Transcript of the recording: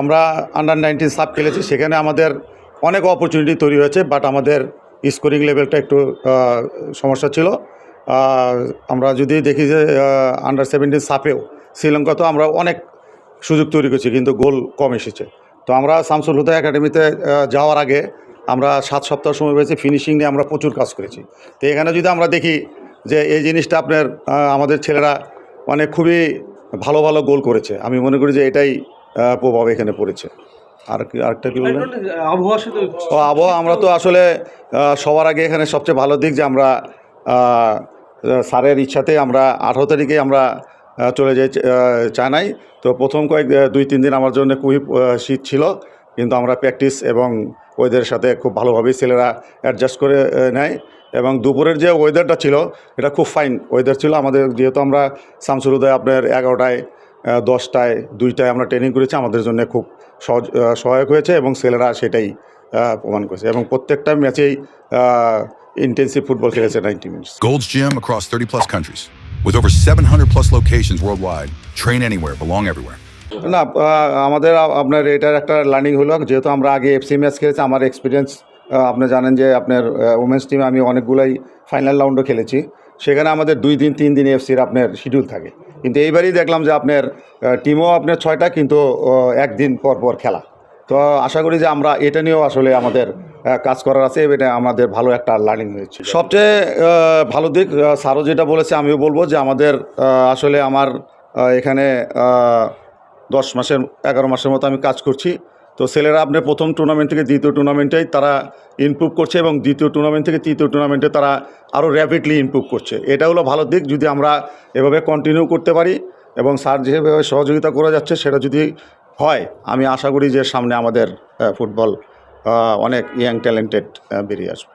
আমরা under-19 sub খেলেছি, সেখানে আমাদের অনেক অপরচুনিটি তৈরি হয়েছে, বাট আমাদের স্কোরিং লেভেলটা একটু সমস্যা ছিল। আমরা যদি দেখি যে আন্ডার-17 সাপেও শ্রীলঙ্কাতেও আমরা অনেক সুযোগ তৈরি করেছি, কিন্তু গোল কম এসেছে। তো আমরা শামসুল হুদা একাডেমিতে যাওয়ার আগে আমরা 7 সপ্তাহ সময় পেয়েছি, ফিনিশিং নিয়ে আমরা প্রচুর কাজ করেছি। তো এখানে যদি আমরা দেখি যে এই জিনিসটা আপনার আমাদের ছেলেরা মানে খুবই ভালো ভালো গোল করেছে, আমি মনে করি যে এটাই প্রভাব এখানে পড়েছে। আরেকটা কি বলবেন? আবহাওয়া আমরা তো আসলে সবার আগে এখানে সবচেয়ে ভালো দিক যে আমরা স্যারের ইচ্ছাতে আমরা 18 তারিখে আমরা চলে যাই চায়নায়। তো প্রথম 2-3 দিন আমার জন্য খুবই শীত ছিল, কিন্তু আমরা প্র্যাকটিস এবং ওয়েদারের সাথে খুব ভালোভাবেই ছেলেরা অ্যাডজাস্ট করে নেয়। এবং দুপুরের যে ওয়েদারটা ছিল এটা খুব ফাইন ওয়েদার ছিল আমাদের, যেহেতু আমরা শামসুল হুদায় আপনার 11টায় 10টায় 2টায় আমরা ট্রেনিং করেছি, আমাদের জন্য খুব সহায়ক হয়েছে এবং ছেলেরা সেটাই প্রমাণ করেছে এবং প্রত্যেকটা ম্যাচেই ইন্টেন্সিভ ফুটবল খেলেছে 90 minutes. Gold's Gym across 30 plus countries with over 700 plus locations worldwide. Train anywhere, belong everywhere. না, আমাদের আপনার এটার একটা লার্নিং হলো, যেহেতু আমরা আগে এফসি ম্যাচ খেলেছি, আমার এক্সপিরিয়েন্স আপনি জানেন যে আপনার উমেন্স টিমে আমি অনেকগুলাই ফাইনাল রাউন্ডও খেলেছি, সেখানে আমাদের 2 দিন 3 দিন এফসির আপনার শিডিউল থাকে। কিন্তু এইবারই দেখলাম যে আপনার টিমও আপনার 6টা, কিন্তু একদিন পর পর খেলা। তো আশা করি যে আমরা এটা নিয়েও আসলে আমাদের কাজ করার আছে, এটা আমাদের ভালো একটা লার্নিং হয়েছে। সবচেয়ে ভালো দিক স্যারও যেটা বলেছে আমিও বলবো যে আমাদের আসলে আমার এখানে 11 মাসের মতো আমি কাজ করছি। তো ছেলেরা আপনার প্রথম টুর্নামেন্ট থেকে দ্বিতীয় টুর্নামেন্টেই তারা ইমপ্রুভ করছে এবং দ্বিতীয় টুর্নামেন্ট থেকে তৃতীয় টুর্নামেন্টে তারা আরও র্যাপিডলি ইমপ্রুভ করছে। এটা হলো ভালো দিক, যদি আমরা এভাবে কন্টিনিউ করতে পারি এবং স্যার যেভাবে সহযোগিতা করে যাচ্ছে সেটা যদি হয়, আমি আশা করি যে সামনে আমাদের ফুটবল অনেক ইয়াং ট্যালেন্টেড বেরিয়ে আসবে।